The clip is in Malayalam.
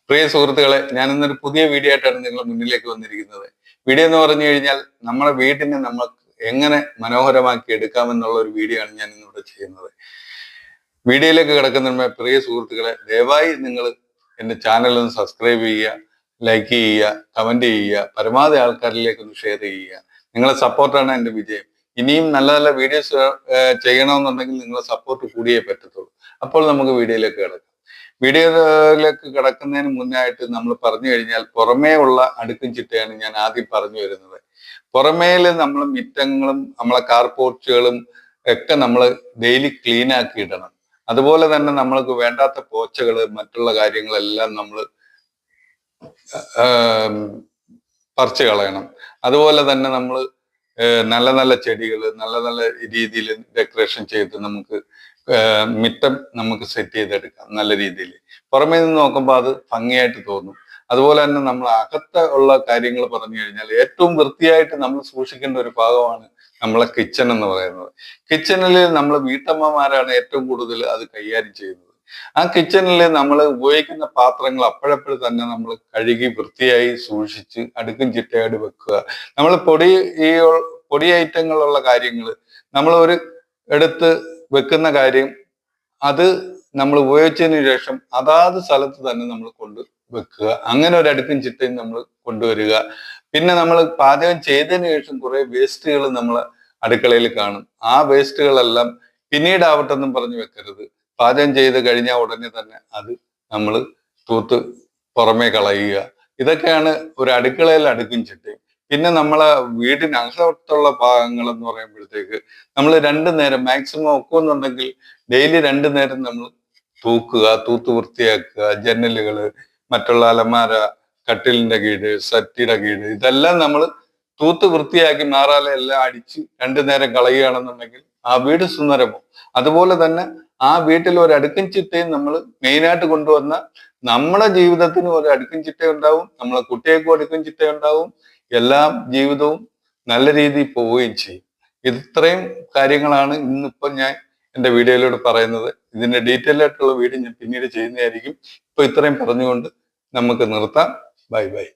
പ്രിയ സുഹൃത്തുക്കളെ, ഞാൻ ഇന്നൊരു പുതിയ വീഡിയോ ആയിട്ടാണ് നിങ്ങളുടെ മുന്നിലേക്ക് വന്നിരിക്കുന്നത്. വീഡിയോ എന്ന് പറഞ്ഞു കഴിഞ്ഞാൽ നമ്മുടെ വീടിനെ നമുക്ക് എങ്ങനെ മനോഹരമാക്കി എടുക്കാമെന്നുള്ള ഒരു വീഡിയോ ആണ് ഞാൻ ഇന്നിവിടെ ചെയ്യുന്നത്. വീഡിയോയിലേക്ക് കിടക്കുന്നതിന് പ്രിയ സുഹൃത്തുക്കളെ, ദയവായി നിങ്ങൾ എൻ്റെ ചാനൽ ഒന്ന് സബ്സ്ക്രൈബ് ചെയ്യുക, ലൈക്ക് ചെയ്യുക, കമന്റ് ചെയ്യുക, പരമാവധി ആൾക്കാരിലേക്ക് ഒന്ന് ഷെയർ ചെയ്യുക. നിങ്ങളെ സപ്പോർട്ടാണ് എൻ്റെ വിജയം. ഇനിയും നല്ല നല്ല വീഡിയോസ് ചെയ്യണമെന്നുണ്ടെങ്കിൽ നിങ്ങളെ സപ്പോർട്ട് കൂടിയേ പറ്റത്തുള്ളൂ. അപ്പോൾ നമുക്ക് വീഡിയോയിലേക്ക് കിടക്കാം. വീഡിയോയിലേക്ക് കിടക്കുന്നതിന് മുന്നായിട്ട് നമ്മൾ പറഞ്ഞു കഴിഞ്ഞാൽ പുറമേ ഉള്ള അടുക്കും ചിട്ടയാണ് ഞാൻ ആദ്യം പറഞ്ഞു വരുന്നത്. പുറമേല് നമ്മൾ മിറ്റങ്ങളും നമ്മളെ കാർ പോർച്ചുകളും ഒക്കെ നമ്മൾ ഡെയിലി ക്ലീൻ ആക്കി ഇടണം. അതുപോലെ തന്നെ നമ്മൾക്ക് വേണ്ടാത്ത പോച്ചകള് മറ്റുള്ള കാര്യങ്ങളെല്ലാം നമ്മൾ പറിച്ചു കളയണം. അതുപോലെ തന്നെ നമ്മൾ നല്ല നല്ല ചെടികൾ നല്ല നല്ല രീതിയിൽ ഡെക്കറേഷൻ ചെയ്ത് നമുക്ക് മിറ്റം നമുക്ക് സെറ്റ് ചെയ്തെടുക്കാം നല്ല രീതിയിൽ. പുറമേ നിന്ന് നോക്കുമ്പോൾ അത് ഭംഗിയായിട്ട് തോന്നും. അതുപോലെ തന്നെ നമ്മൾ അകത്ത് ഉള്ള കാര്യങ്ങൾ പറഞ്ഞു കഴിഞ്ഞാൽ ഏറ്റവും വൃത്തിയായിട്ട് നമ്മൾ സൂക്ഷിക്കേണ്ട ഒരു ഭാഗമാണ് നമ്മളെ കിച്ചൺ എന്ന് പറയുന്നത്. കിച്ചണിൽ നമ്മൾ വീട്ടമ്മമാരാണ് ഏറ്റവും കൂടുതൽ അത് കൈകാര്യം ചെയ്യുന്നത്. ആ കിച്ചണിൽ നമ്മൾ ഉപയോഗിക്കുന്ന പാത്രങ്ങൾ അപ്പോഴപ്പോഴും തന്നെ നമ്മൾ കഴുകി വൃത്തിയായി സൂക്ഷിച്ച് അടുക്കും ചിട്ടയായിട്ട് വെക്കുക. നമ്മൾ പൊടി ഐറ്റങ്ങളുള്ള കാര്യങ്ങൾ നമ്മൾ ഒരു എടുത്ത് വെക്കുന്ന കാര്യം അത് നമ്മൾ ഉപയോഗിച്ചതിന് ശേഷം അതാത് സ്ഥലത്ത് തന്നെ നമ്മൾ കൊണ്ട് വെക്കുക. അങ്ങനെ ഒരു അടുക്കും ചിട്ടയും നമ്മൾ കൊണ്ടുവരിക. പിന്നെ നമ്മൾ പാചകം ചെയ്തതിന് ശേഷം കുറെ വേസ്റ്റുകൾ നമ്മൾ അടുക്കളയിൽ കാണും. ആ വേസ്റ്റുകളെല്ലാം പിന്നീടാവട്ടെന്നും പറഞ്ഞു വെക്കരുത്. പാചകം ചെയ്ത് കഴിഞ്ഞാൽ ഉടനെ തന്നെ അത് നമ്മൾ തൂത്ത് പുറമേ കളയുക. ഇതൊക്കെയാണ് ഒരു അടുക്കളയിൽ അടുക്കും ചിട്ടയും. പിന്നെ നമ്മളെ വീടിനകത്തുള്ള ഭാഗങ്ങൾ എന്ന് പറയുമ്പോഴത്തേക്ക് നമ്മൾ 2 നേരം മാക്സിമം ഒക്കുന്നുണ്ടെങ്കിൽ ഡെയിലി 2 നേരം നമ്മൾ തൂത്ത് വൃത്തിയാക്കുക. ജനലുകള്, മറ്റുള്ള അലമാര, കട്ടിലിന്റെ കീഴ്, സെറ്റിയുടെ കീഴ് ഇതെല്ലാം നമ്മൾ തൂത്ത് വൃത്തിയാക്കി മാറാലെ എല്ലാം അടിച്ച് 2 നേരം കളയുകയാണെന്നുണ്ടെങ്കിൽ ആ വീട് സുന്ദരമോ. അതുപോലെ തന്നെ ആ വീട്ടിൽ ഒരു അടുക്കും ചിട്ടയും നമ്മൾ മെയിനായിട്ട് കൊണ്ടുവന്ന നമ്മുടെ ജീവിതത്തിന് ഒരു അടുക്കും ചിട്ട ഉണ്ടാവും, നമ്മളെ കുട്ടികൾക്കും അടുക്കും ചിട്ട ഉണ്ടാവും. എല്ലാം ജീവിതവും നല്ല രീതിയിൽ പോവുകയും ചെയ്യും. ഇത്രയും കാര്യങ്ങളാണ് ഇന്നിപ്പോൾ ഞാൻ എൻ്റെ വീഡിയോയിലൂടെ പറയുന്നത്. ഇതിന്റെ ഡീറ്റെയിൽ ആയിട്ടുള്ള വീഡിയോ ഞാൻ പിന്നീട് ചെയ്യുന്നതായിരിക്കും. ഇപ്പൊ ഇത്രയും പറഞ്ഞുകൊണ്ട് നമുക്ക് നിർത്താം. Bye bye.